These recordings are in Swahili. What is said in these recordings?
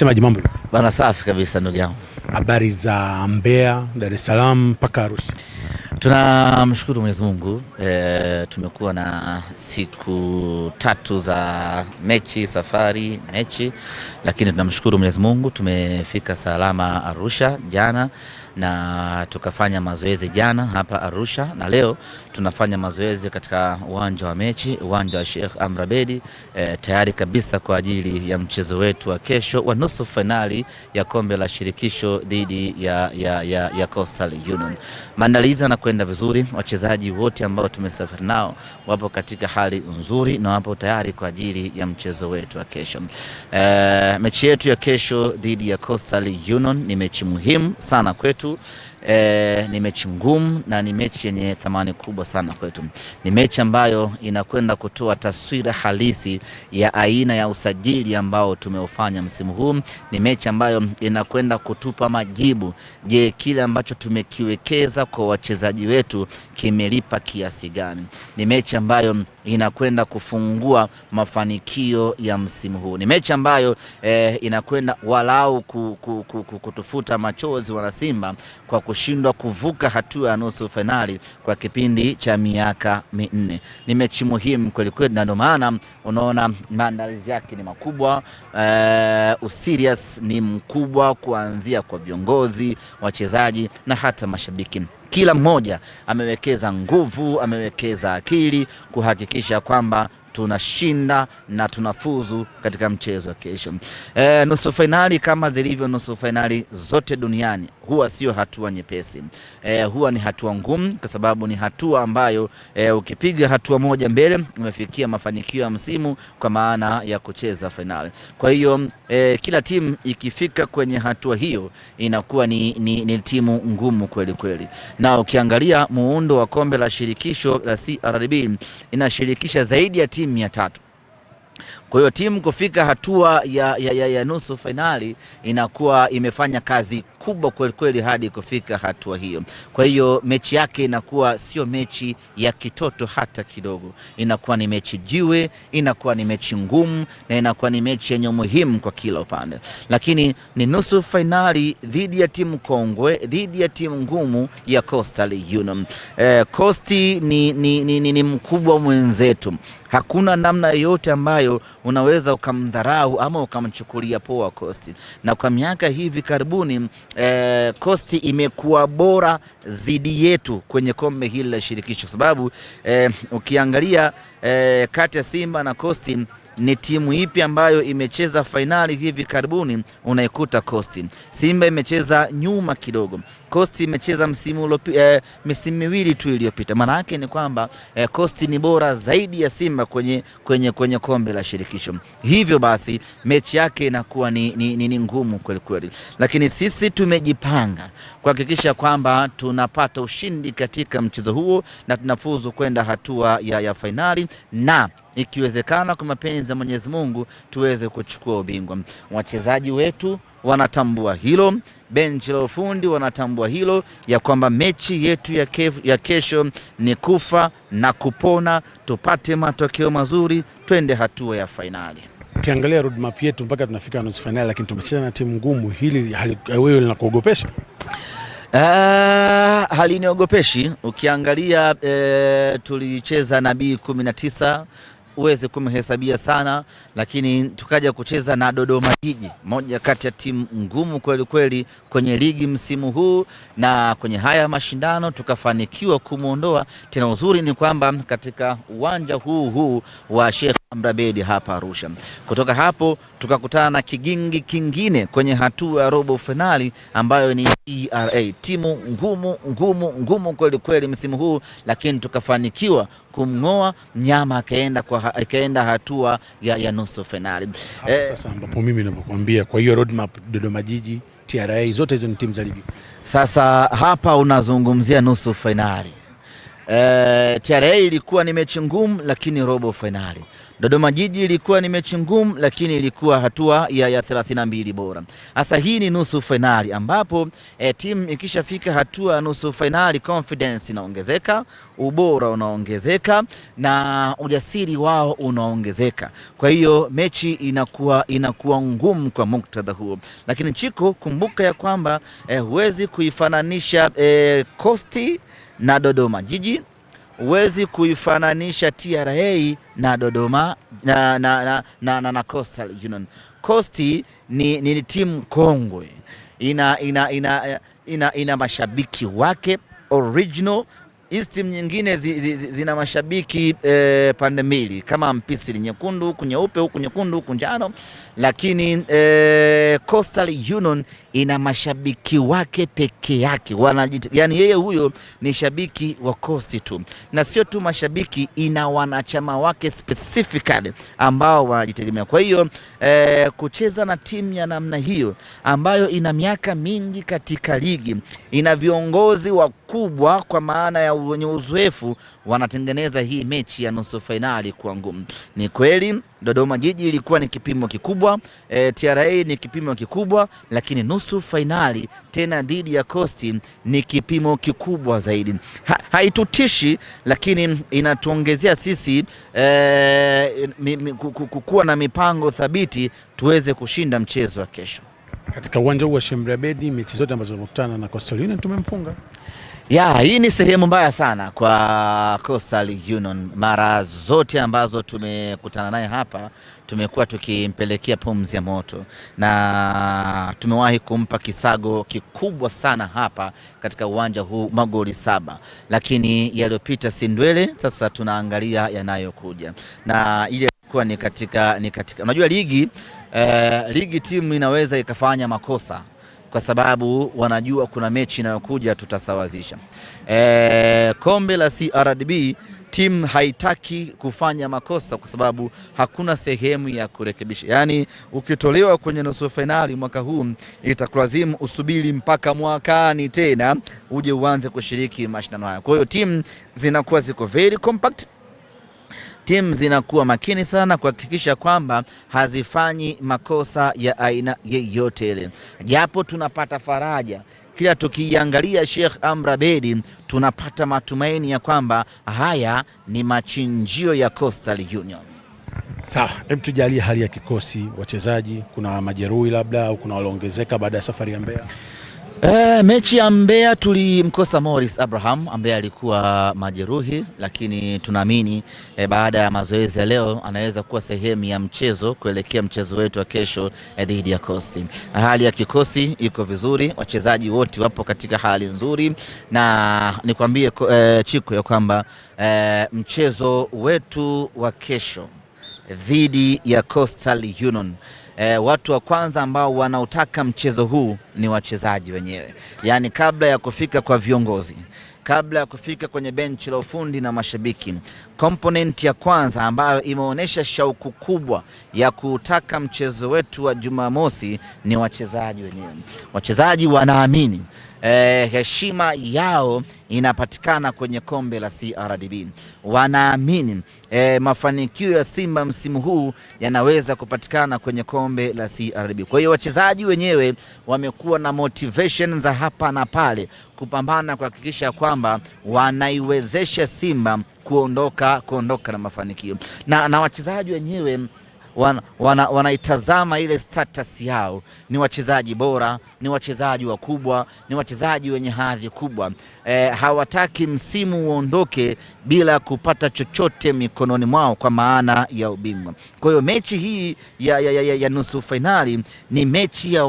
Msemaji, mambo bana? Safi kabisa ndugu yangu. Habari za Mbeya, Dar es Salaam mpaka Arusha? Tunamshukuru Mwenyezi Mungu, tumekuwa na siku 3 za safari mechi, lakini tunamshukuru Mwenyezi Mungu tumefika salama Arusha jana, na tukafanya mazoezi jana hapa Arusha, na leo tunafanya mazoezi katika uwanja wa mechi, uwanja wa Sheikh Amri Abeid, tayari kabisa kwa ajili ya mchezo wetu wa kesho wa nusu finali ya kombe la shirikisho dhidi ya Coastal Union. Maandalizi yanakwenda vizuri, wachezaji wote ambao tumesafiri nao wapo katika hali nzuri na wapo tayari kwa ajili ya mchezo wetu wa kesho. Mechi yetu ya kesho dhidi ya Coastal Union ni mechi muhimu sana kwetu. Ni mechi ngumu na ni mechi yenye thamani kubwa sana kwetu. Ni mechi ambayo inakwenda kutoa taswira halisi ya aina ya usajili ambao tumeufanya msimu huu. Ni mechi ambayo inakwenda kutupa majibu. Je, kile ambacho tumekiwekeza kwa wachezaji wetu kimelipa kiasi gani? Ni mechi ambayo inakwenda kufungua mafanikio ya msimu huu. Ni mechi ambayo inakwenda walau kutufuta machozi wana Simba kwa kushindwa kuvuka hatua ya nusu finali kwa kipindi cha miaka 4. Ni mechi muhimu kweli kweli, na ndio maana unaona maandalizi yake ni makubwa, userious ni mkubwa, kuanzia kwa viongozi, wachezaji na hata mashabiki. Kila mmoja amewekeza nguvu, amewekeza akili kuhakikisha kwamba tunashinda na tunafuzu katika mchezo wa kesho. Nusu finali kama zilivyo nusu finali zote duniani huwa sio hatua nyepesi. Huwa ni hatua ngumu, kwa sababu ni hatua ambayo ukipiga hatua moja mbele umefikia mafanikio ya msimu, kwa maana ya kucheza finali. Kwa hiyo kila timu ikifika kwenye hatua hiyo inakuwa ni timu ngumu kweli kweli. Na ukiangalia muundo wa kombe la shirikisho la CRDB inashirikisha zaidi ya timu 300. Kwa hiyo timu kufika hatua ya nusu finali inakuwa imefanya kazi kubwa kweli kweli hadi kufika hatua hiyo. Kwa hiyo mechi yake inakuwa sio mechi ya kitoto hata kidogo. Inakuwa ni mechi jiwe, inakuwa ni mechi ngumu, na inakuwa ni mechi yenye umuhimu kwa kila upande. Lakini ni nusu finali dhidi ya timu kongwe, dhidi ya timu ngumu ya Coastal Union. Coastal ni mkubwa mwenzetu. Hakuna namna yoyote ambayo unaweza ukamdharau ama ukamchukulia poa Coastal. Na kwa miaka hivi karibuni Coastal imekuwa bora zidi yetu kwenye kombe hili la shirikisho, sababu ukiangalia kati ya Simba na Coastal, ni timu ipi ambayo imecheza finali hivi karibuni unaikuta Coastal. Simba imecheza nyuma kidogo, Coastal imecheza misimu miwili tu iliyopita. Maana yake ni kwamba Coastal ni bora zaidi ya Simba kwenye kombe la shirikisho. Hivyo basi mechi yake inakuwa ni ngumu kweli kweli, lakini sisi tumejipanga kuhakikisha kwamba tunapata ushindi katika mchezo huo na tunafuzu kwenda hatua ya finali, na ikiwezekana kwa mapenzi ya Mwenyezi Mungu tuweze kuchukua ubingwa. Wachezaji wetu wanatambua hilo, benchi la ufundi wanatambua hilo, ya kwamba mechi yetu ya kesho ni kufa na kupona, tupate matokeo mazuri, twende hatua ya finali. Ukiangalia roadmap yetu mpaka tunafika nusu finali, lakini tumecheza na timu ngumu, hili wewe linakuogopesha? Haliniogopeshi. Ukiangalia tulicheza na B19, uweze kumhesabia sana, lakini tukaja kucheza na Dodoma Jiji, moja kati ya timu ngumu kweli kweli kwenye ligi msimu huu, na kwenye haya mashindano tukafanikiwa kumuondoa. Tena uzuri ni kwamba katika uwanja huu wa Sheikh Amri Abeid hapa Arusha. Kutoka hapo tukakutana na kigingi kingine kwenye hatua ya robo finali ambayo ni TRA, timu ngumu kweli kweli msimu huu, lakini tukafanikiwa kumngoa mnyama, akaenda hatua ya nusu finali. Sasa ambapo mimi ninapokuambia, kwa hiyo roadmap Dodoma Jiji, TRA, zote hizo ni timu za ligi. Sasa hapa unazungumzia nusu finali. TRA ilikuwa ni mechi ngumu, lakini robo finali. Dodoma Jiji ilikuwa ni mechi ngumu, lakini ilikuwa hatua ya 32 bora. Sasa hii ni nusu finali ambapo timu ikishafika hatua ya nusu finali, confidence inaongezeka, ubora unaongezeka na ujasiri wao unaongezeka. Kwa hiyo mechi inakuwa ngumu kwa muktadha huo. Lakini Chiko, kumbuka ya kwamba huwezi kuifananisha Coast na Dodoma Jiji, huwezi kuifananisha TRA na Dodoma na Coastal Union. Coast ni timu kongwe, ina mashabiki wake original. Hizi timu nyingine zina mashabiki pande mbili, kama Mpisi nyekundu huku nyeupe, huku nyekundu, huku njano, lakini Coastal Union ina mashabiki wake peke yake. Yani yeye huyo ni shabiki wa Coast tu, na sio tu mashabiki, ina wanachama wake specifically ambao wanajitegemea. Kwa hiyo kucheza na timu ya namna hiyo ambayo ina miaka mingi katika ligi, ina viongozi wakubwa kwa maana ya wenye uzoefu, wanatengeneza hii mechi ya nusu fainali kwa ngumu. Ni kweli Dodoma Jiji ilikuwa ni kipimo kikubwa, TRA ni kipimo kikubwa, lakini nusu fainali tena dhidi ya Coast ni kipimo kikubwa zaidi. Haitutishi, lakini inatuongezea sisi kukuwa na mipango thabiti tuweze kushinda mchezo wa kesho. Katika uwanja huu wa Sheikh Abedi, mechi zote ambazo tumekutana na Coastal Union tumemfunga. Hii ni sehemu mbaya sana kwa Coastal Union. Mara zote ambazo tumekutana naye hapa tumekuwa tukimpelekea pumzi ya moto, na tumewahi kumpa kisago kikubwa sana hapa katika uwanja huu, magoli 7, lakini yaliyopita si ndwele. Sasa tunaangalia yanayokuja, na ile ilikuwa ni katika unajua ligi timu inaweza ikafanya makosa kwa sababu wanajua kuna mechi inayokuja tutasawazisha. Kombe la CRDB timu haitaki kufanya makosa kwa sababu hakuna sehemu ya kurekebisha. Yani ukitolewa kwenye nusu finali mwaka huu, itakulazimu usubiri mpaka mwakani tena uje uanze kushiriki mashindano haya. Kwa hiyo timu zinakuwa ziko very compact, timu zinakuwa makini sana kuhakikisha kwamba hazifanyi makosa ya aina yeyote ile. Japo tunapata faraja kila tukiangalia Sheikh Amri Abeid, tunapata matumaini ya kwamba haya ni machinjio ya Coastal Union. Sawa, hebu tujalie hali ya kikosi, wachezaji, kuna majeruhi labda au kuna walioongezeka baada ya safari ya Mbeya? Mechi ya Mbeya tulimkosa Morris Abraham ambaye alikuwa majeruhi, lakini tunaamini baada ya mazoezi ya leo anaweza kuwa sehemu ya mchezo kuelekea mchezo wetu wa kesho dhidi ya Coast. Hali ya kikosi iko vizuri, wachezaji wote wapo katika hali nzuri, na nikwambie Chiko ya kwamba mchezo wetu wa kesho dhidi ya Coastal Union, watu wa kwanza ambao wanautaka mchezo huu ni wachezaji wenyewe. Yani kabla ya kufika kwa viongozi, kabla ya kufika kwenye benchi la ufundi na mashabiki, component ya kwanza ambayo imeonyesha shauku kubwa ya kutaka mchezo wetu wa Jumamosi ni wachezaji wenyewe. Wachezaji wanaamini heshima yao inapatikana kwenye kombe la CRDB. Wanaamini mafanikio ya Simba msimu huu yanaweza kupatikana kwenye kombe la CRDB. Kwa hiyo wachezaji wenyewe wamekuwa na motivation za hapa na pale kupambana kuhakikisha kwamba wanaiwezesha Simba kuondoka na mafanikio. Na wachezaji wenyewe wanaitazama ile status yao, ni wachezaji bora, ni wachezaji wakubwa, ni wachezaji wenye hadhi kubwa. Hawataki msimu uondoke bila kupata chochote mikononi mwao kwa maana ya ubingwa. Kwa hiyo mechi hii ya nusu finali ni mechi ya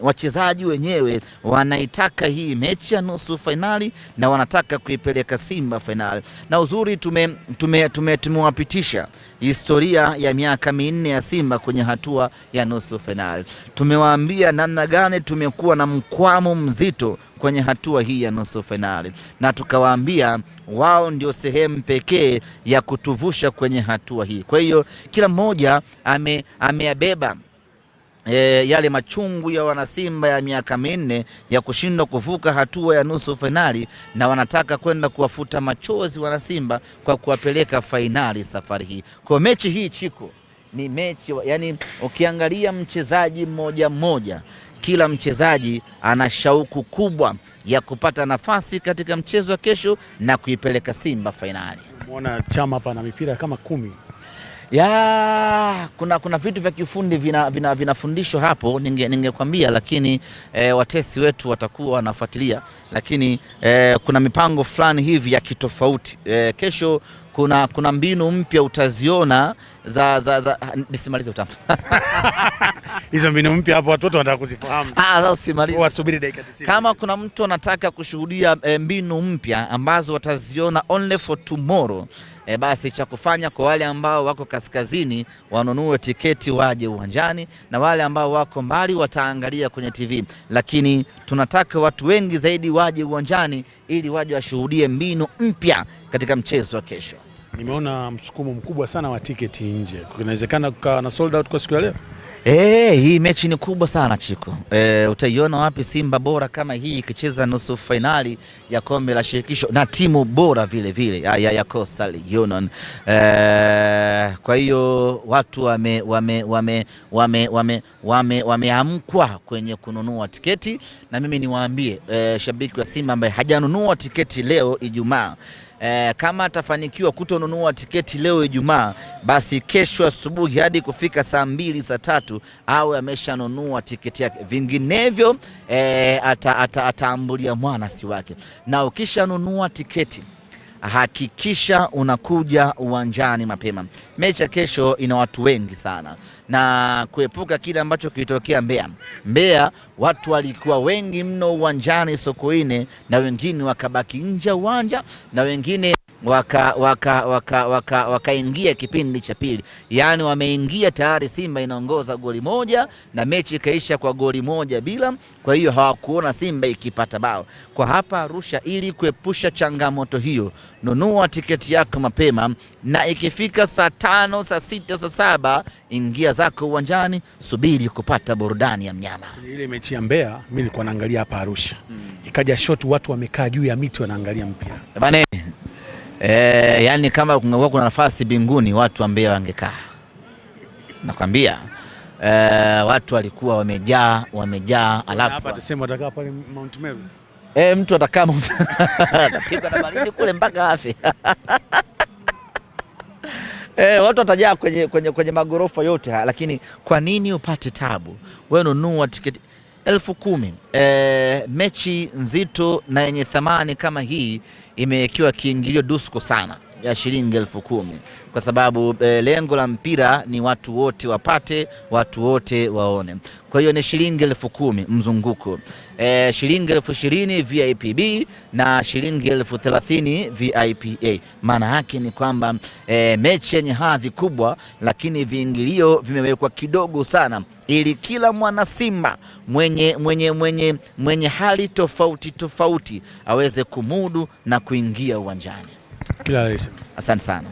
wachezaji wenyewe wanaitaka hii mechi ya nusu finali na wanataka kuipeleka Simba finali. Na uzuri tumewapitisha historia ya miaka minne ya Simba kwenye hatua ya nusu finali. Tumewaambia namna gani tumekuwa na mkwamo mzito kwenye hatua hii ya nusu finali, na tukawaambia wao ndio sehemu pekee ya kutuvusha kwenye hatua hii. Kwa hiyo kila mmoja ameabeba yale machungu ya wanasimba ya miaka minne ya kushindwa kuvuka hatua ya nusu fainali, na wanataka kwenda kuwafuta machozi wanasimba kwa kuwapeleka fainali safari hii. Kwa mechi hii Chiko ni mechi, yani ukiangalia mchezaji mmoja mmoja, kila mchezaji ana shauku kubwa ya kupata nafasi katika mchezo wa kesho na kuipeleka Simba fainali. Umeona Chama hapa na mipira kama 10. Kuna vitu vya kiufundi vinafundishwa hapo, ningekwambia, lakini watesi wetu watakuwa wanafuatilia, lakini kuna mipango fulani hivi ya kitofauti. Kesho kuna mbinu mpya utaziona za nisimalize utamu. Hizo mbinu mpya hapo watoto wanataka kuzifahamu. Usimalize. Wasubiri dakika 90. Kama kuna mtu anataka kushuhudia mbinu mpya ambazo wataziona only for tomorrow, basi cha kufanya kwa wale ambao wako kaskazini wanunue tiketi waje uwanjani, na wale ambao wako mbali wataangalia kwenye TV, lakini tunataka watu wengi zaidi waje uwanjani ili waje washuhudie mbinu mpya katika mchezo wa kesho. Nimeona msukumo mkubwa sana wa tiketi nje. Inawezekana kukaa na sold out kwa siku ya leo? Hii mechi ni kubwa sana Chiko. Utaiona wapi Simba bora kama hii ikicheza nusu fainali ya kombe la shirikisho na timu bora vile vile ya Coastal Union. Kwa hiyo watu wameamkwa kwenye kununua tiketi, na mimi niwaambie shabiki wa Simba ambaye hajanunua tiketi leo Ijumaa, kama atafanikiwa kutonunua tiketi leo Ijumaa, basi kesho asubuhi hadi kufika saa 2 saa 3 awe ameshanunua tiketi yake, vinginevyo ataambulia mwana si wake. Na ukishanunua tiketi hakikisha unakuja uwanjani mapema. Mechi ya kesho ina watu wengi sana, na kuepuka kile ambacho kilitokea Mbeya, watu walikuwa wengi mno uwanjani Sokoine, na wengine wakabaki nje uwanja, na wengine wakaingia kipindi cha pili. Yani wameingia tayari Simba inaongoza goli moja na mechi ikaisha kwa goli moja bila. Kwa hiyo hawakuona Simba ikipata bao. Kwa hapa Arusha, ili kuepusha changamoto hiyo, nunua tiketi yako mapema, na ikifika saa 5, saa 6, saa 7 ingia zako uwanjani, subiri kupata burudani ya mnyama. Ile mechi ya Mbeya mimi nilikuwa naangalia hapa Arusha. Ikaja shot, watu wamekaa juu ya miti wanaangalia mpira. Bane, yani kama kungekuwa kuna nafasi binguni watu wa Mbeya wangekaa. Nakwambia watu walikuwa wamejaa, alafu hapa tuseme watakaa pale Mount Meru. Mtu atakaa atapigwa na baridi kule mpaka afi. Watu watajaa kwenye magorofa yote haya, lakini kwa nini upate tabu? Wewe nunua tiketi 10,000. Mechi nzito na yenye thamani kama hii imewekewa kiingilio dusko sana ya shilingi 10,000, kwa sababu lengo la mpira ni watu wote wapate, watu wote waone. Kwa hiyo ni shilingi 10,000 mzunguko, shilingi 20,000 VIP na shilingi 30,000 VIP A. Maana yake ni kwamba mechi yenye hadhi kubwa, lakini viingilio vimewekwa kidogo sana, ili kila mwana Simba mwenye hali tofauti aweze kumudu na kuingia uwanjani. Kila la heri. Asante sana.